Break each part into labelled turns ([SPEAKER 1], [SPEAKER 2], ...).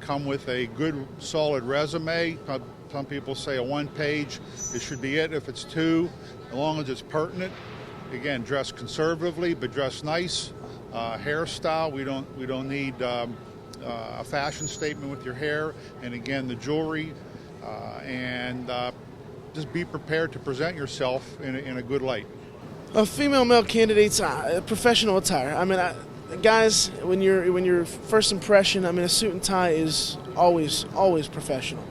[SPEAKER 1] come with a good, solid resume. Some people say a one-page, it should be it. If it's two, as long as it's pertinent. Again, dress conservatively, but dress nice. Hairstyle, we don't need a fashion statement with your hair. And again, the jewelry, and just be prepared to present yourself in a good light.
[SPEAKER 2] Female, male candidates, professional attire. I mean, guys, when your first impression, I mean, a suit and tie is always professional.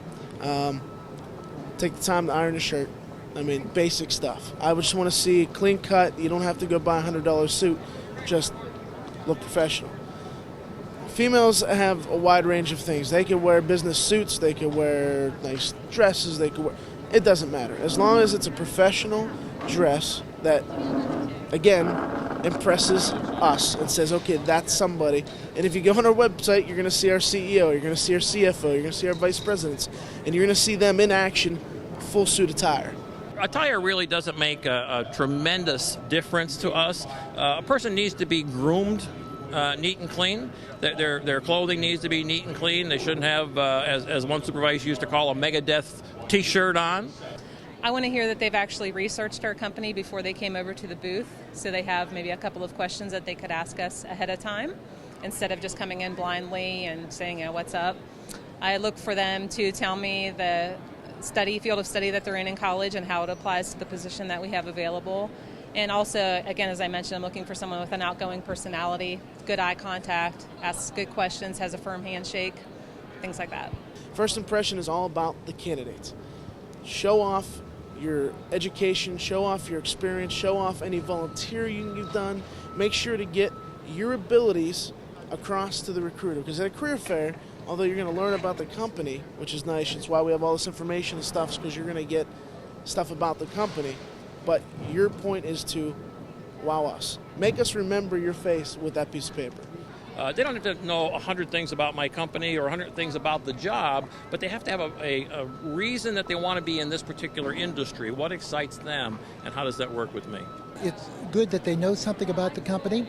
[SPEAKER 2] Take the time to iron a shirt. I mean, basic stuff. I just want to see a clean cut. You don't have to go buy a $100 suit. Just look professional. Females have a wide range of things. They can wear business suits. They can wear nice dresses. It doesn't matter. As long as it's a professional dress that, again, impresses us and says, okay, that's somebody. And if you go on our website, you're going to see our CEO, you're going to see our CFO, you're going to see our vice presidents, and you're going to see them in action, full suit attire.
[SPEAKER 3] Attire really doesn't make a tremendous difference to us. A person needs to be groomed, neat and clean. Their clothing needs to be neat and clean. They shouldn't have, as one supervisor used to call, a Megadeth T-shirt on.
[SPEAKER 4] I want to hear that they've actually researched our company before they came over to the booth, so they have maybe a couple of questions that they could ask us ahead of time instead of just coming in blindly and saying, what's up. I look for them to tell me the field of study that they're in college and how it applies to the position that we have available. And also, again, as I mentioned, I'm looking for someone with an outgoing personality, good eye contact, asks good questions, has a firm handshake, things like that.
[SPEAKER 2] First impression is all about the candidates. Show off your education, show off your experience, show off any volunteering you've done. Make sure to get your abilities across to the recruiter, because at a career fair, although you're going to learn about the company, which is nice, it's why we have all this information and stuff, because you're going to get stuff about the company, but your point is to wow us. Make us remember your face with that piece of paper.
[SPEAKER 3] They don't have to know 100 things about my company or 100 things about the job, but they have to have a reason that they want to be in this particular industry. What excites them, and how does that work with me?
[SPEAKER 5] It's good that they know something about the company,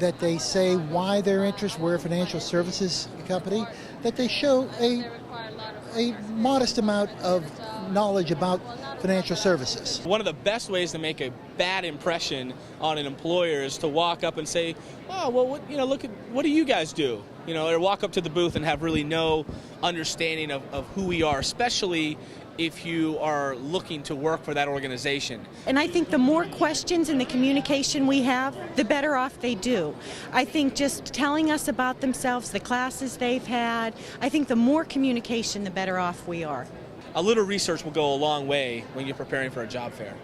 [SPEAKER 5] that they say why they're interested. We're a financial services company, that they show a modest amount of knowledge about financial services.
[SPEAKER 6] One of the best ways to make a bad impression on an employer is to walk up and say, "Oh, well, what do you guys do?" Or walk up to the booth and have really no understanding of who we are, especially if you are looking to work for that organization.
[SPEAKER 7] And I think the more questions and the communication we have, the better off they do. I think just telling us about themselves, the classes they've had, I think the more communication, the better off we are.
[SPEAKER 6] A little research will go a long way when you're preparing for a job fair.